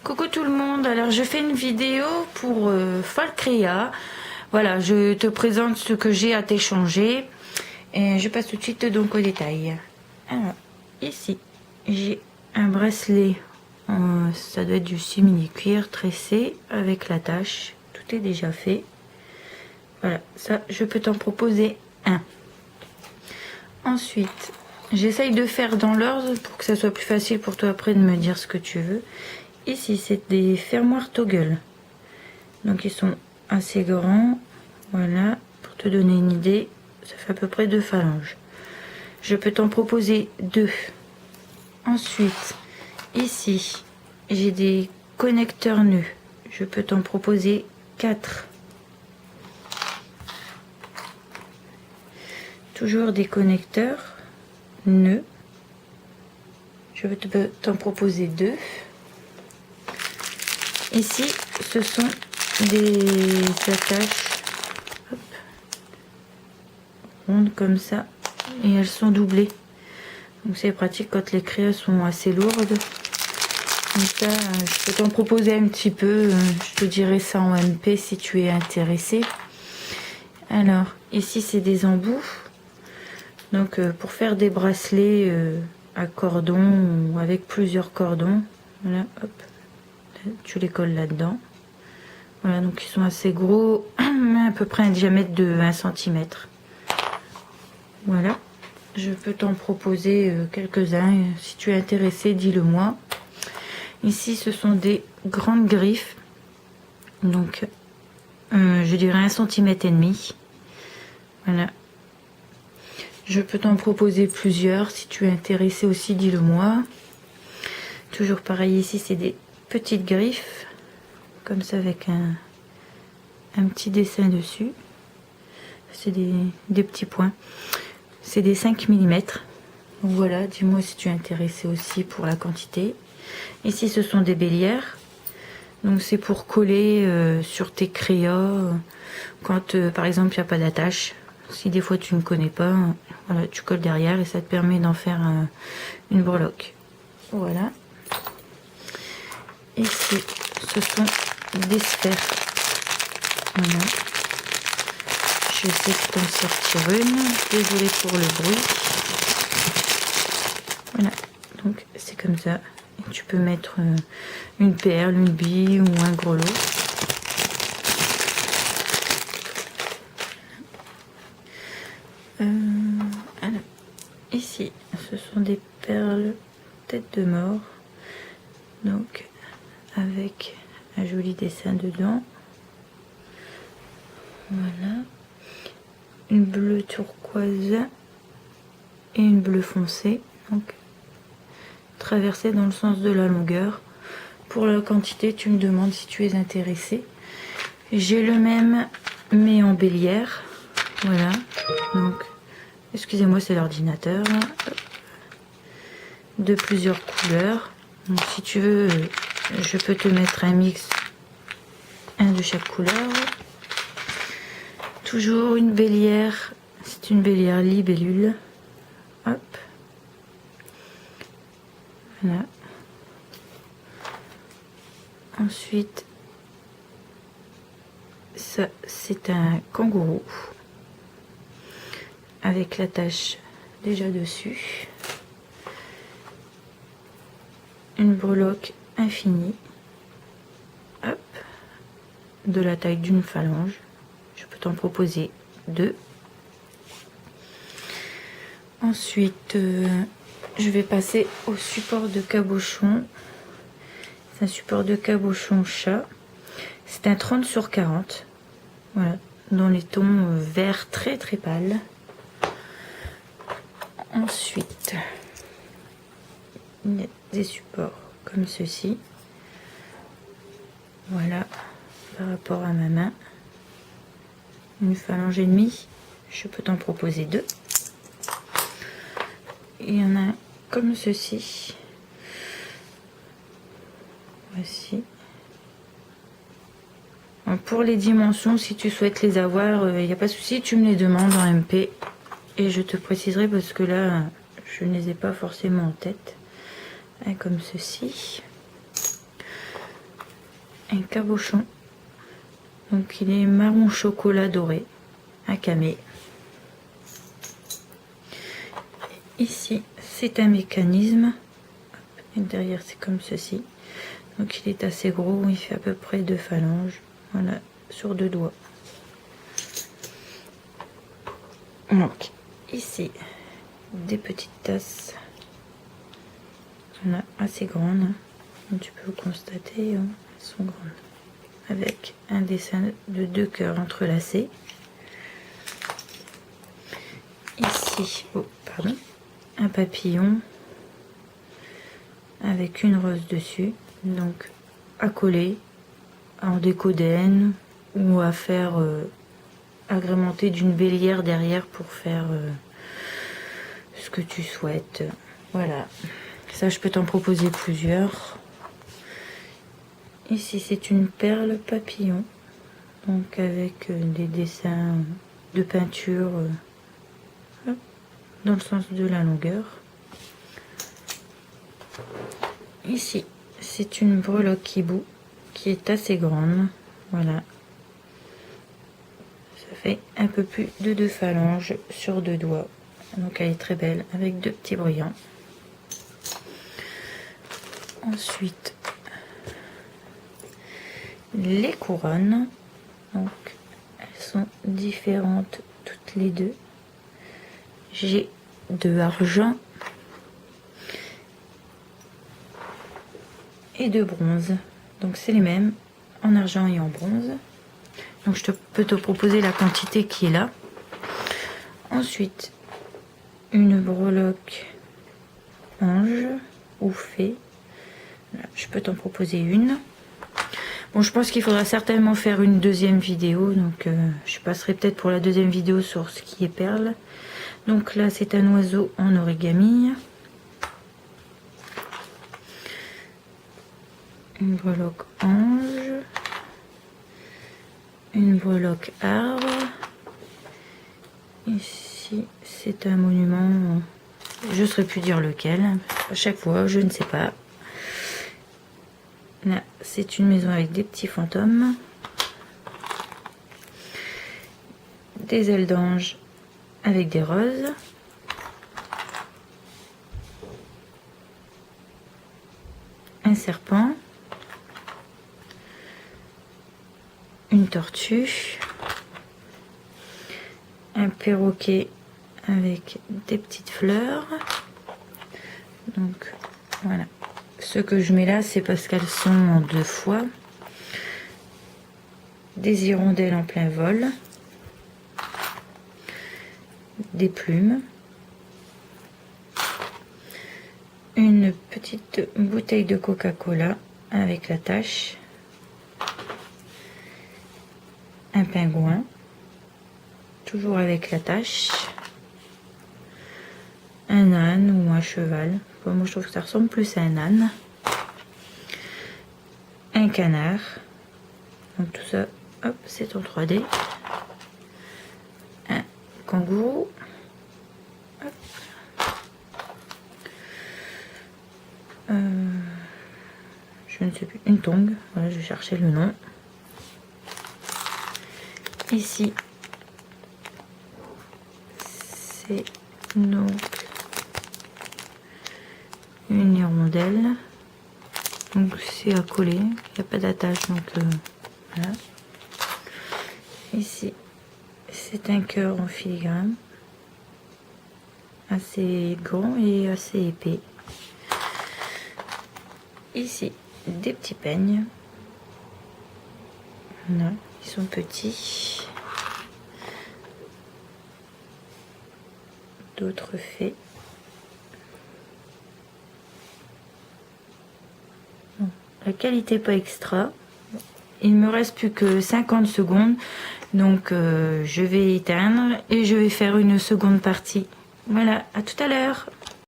Coucou tout le monde, alors je fais une vidéo pour Falcrea. Voilà, je te présente ce que j'ai à t'échanger et je passe tout de suite donc au détail. Alors, ici, j'ai un bracelet, ça doit être du simili-cuir tressé avec l'attache. Tout est déjà fait. Voilà, ça, je peux t'en proposer un. Ensuite, j'essaye de faire dans l'ordre pour que ça soit plus facile pour toi après de me dire ce que tu veux. Ici, c'est des fermoirs toggle. Donc, ils sont assez grands. Voilà, pour te donner une idée, ça fait à peu près 2 phalanges. Je peux t'en proposer 2. Ensuite, ici, j'ai des connecteurs nœuds. Je peux t'en proposer 4. Toujours des connecteurs nœuds. Je peux t'en proposer 2. Ici, ce sont des attaches rondes comme ça et elles sont doublées. Donc c'est pratique quand les créas sont assez lourdes. Comme ça, je peux t'en proposer un petit peu. Je te dirai ça en MP si tu es intéressé. Alors, ici, c'est des embouts. Donc, pour faire des bracelets à cordon ou avec plusieurs cordons. Voilà, hop. Tu les colles là-dedans. Voilà, donc ils sont assez gros, à peu près un diamètre de 1 cm. Voilà, je peux t'en proposer quelques-uns. Si tu es intéressé, dis-le moi. Ici, ce sont des grandes griffes. Donc, je dirais 1,5 cm. Voilà. Je peux t'en proposer plusieurs. Si tu es intéressé aussi, dis-le moi. Toujours pareil, ici, c'est des petites griffes. Comme ça, avec un petit dessin dessus. C'est des petits points. C'est des 5 mm. Donc voilà, dis-moi si tu es intéressé aussi pour la quantité. Ici, ce sont des bélières. Donc c'est pour coller sur tes crayons quand par exemple il n'y a pas d'attache. Si des fois tu ne connais pas, voilà, tu colles derrière et ça te permet d'en faire une breloque. Voilà. Ici, ce sont des sphères. Voilà. Je sais que t'en sortir une. Désolée pour le bruit. Voilà. Donc c'est comme ça. Et tu peux mettre une perle, une bille ou un grelot. Alors, ici, ce sont des perles tête de mort. Donc, avec un joli dessin dedans. Voilà. Une bleue turquoise et une bleue foncée. Donc, traversée dans le sens de la longueur. Pour la quantité, tu me demandes si tu es intéressé. J'ai le même, mais en bélière. Voilà. Donc, excusez-moi, c'est l'ordinateur. De plusieurs couleurs. Donc, si tu veux, je peux te mettre un mix, un de chaque couleur. Toujours une bélière, c'est une bélière libellule. Hop. Voilà. Ensuite, ça c'est un kangourou avec l'attache déjà dessus. Une breloque infinie. Hop. De la taille d'une phalange. Je peux t'en proposer 2. Ensuite, je vais passer au support de cabochon. C'est un support de cabochon chat. C'est un 30 sur 40. Voilà, dans les tons vert très très pâle. Ensuite, il y a des supports comme ceci. Voilà, par rapport à ma main. Une phalange et demie, je peux t'en proposer 2. Il y en a comme ceci. Voici. Pour les dimensions, si tu souhaites les avoir, il n'y a pas de souci, tu me les demandes en MP et je te préciserai parce que là, je ne les ai pas forcément en tête. Comme ceci. un cabochon. Donc il est marron chocolat doré, un camé. Ici c'est un mécanisme. Et derrière c'est comme ceci. Donc il est assez gros, il fait à peu près 2 phalanges. Voilà, sur 2 doigts. Donc ici des petites tasses. Voilà, assez grandes. Comme tu peux le constater, elles sont grandes. Avec un dessin de 2 cœurs entrelacés. Ici, oh, pardon, un papillon avec une rose dessus. Donc à coller en déco d'N ou à faire agrémenter d'une bélière derrière pour faire ce que tu souhaites. Voilà, ça je peux t'en proposer plusieurs. Ici c'est une perle papillon, donc avec des dessins de peinture dans le sens de la longueur. Ici c'est une breloque hibou qui est assez grande. Voilà, ça fait un peu plus de 2 phalanges sur 2 doigts. Donc elle est très belle avec 2 petits brillants. Ensuite les couronnes, donc elles sont différentes toutes les deux. J'ai de argent et de bronze, donc c'est les mêmes en argent et en bronze. Donc je peux te proposer la quantité qui est là. Ensuite une breloque ange ou fée. Là, je peux t'en proposer une. Bon, je pense qu'il faudra certainement faire une deuxième vidéo, donc je passerai peut-être pour la deuxième vidéo sur ce qui est perle. Donc là c'est un oiseau en origami, une breloque ange, une breloque arbre. Ici c'est un monument, je ne saurais plus dire lequel, à chaque fois je ne sais pas. Là, c'est une maison avec des petits fantômes, des ailes d'ange avec des roses, un serpent, une tortue, un perroquet avec des petites fleurs. Donc voilà. Ce que je mets là, c'est parce qu'elles sont en 2 fois. Des hirondelles en plein vol. Des plumes. Une petite bouteille de Coca-Cola avec la tache. Un pingouin. Toujours avec la tache. Un âne ou un cheval. Moi je trouve que ça ressemble plus à un âne. Un canard. Donc tout ça, hop, c'est en 3D. Un kangourou. Hop. Je ne sais plus, une tongue. Voilà, je cherchais le nom. Ici, c'est donc une hirondelle, donc c'est à coller, il n'y a pas d'attache, donc voilà. Ici c'est un cœur en filigrane, assez grand et assez épais. Ici des petits peignes, voilà, ils sont petits, d'autres faits. La qualité pas extra. Il me reste plus que 50 secondes, donc je vais éteindre et je vais faire une seconde partie. Voilà, à tout à l'heure.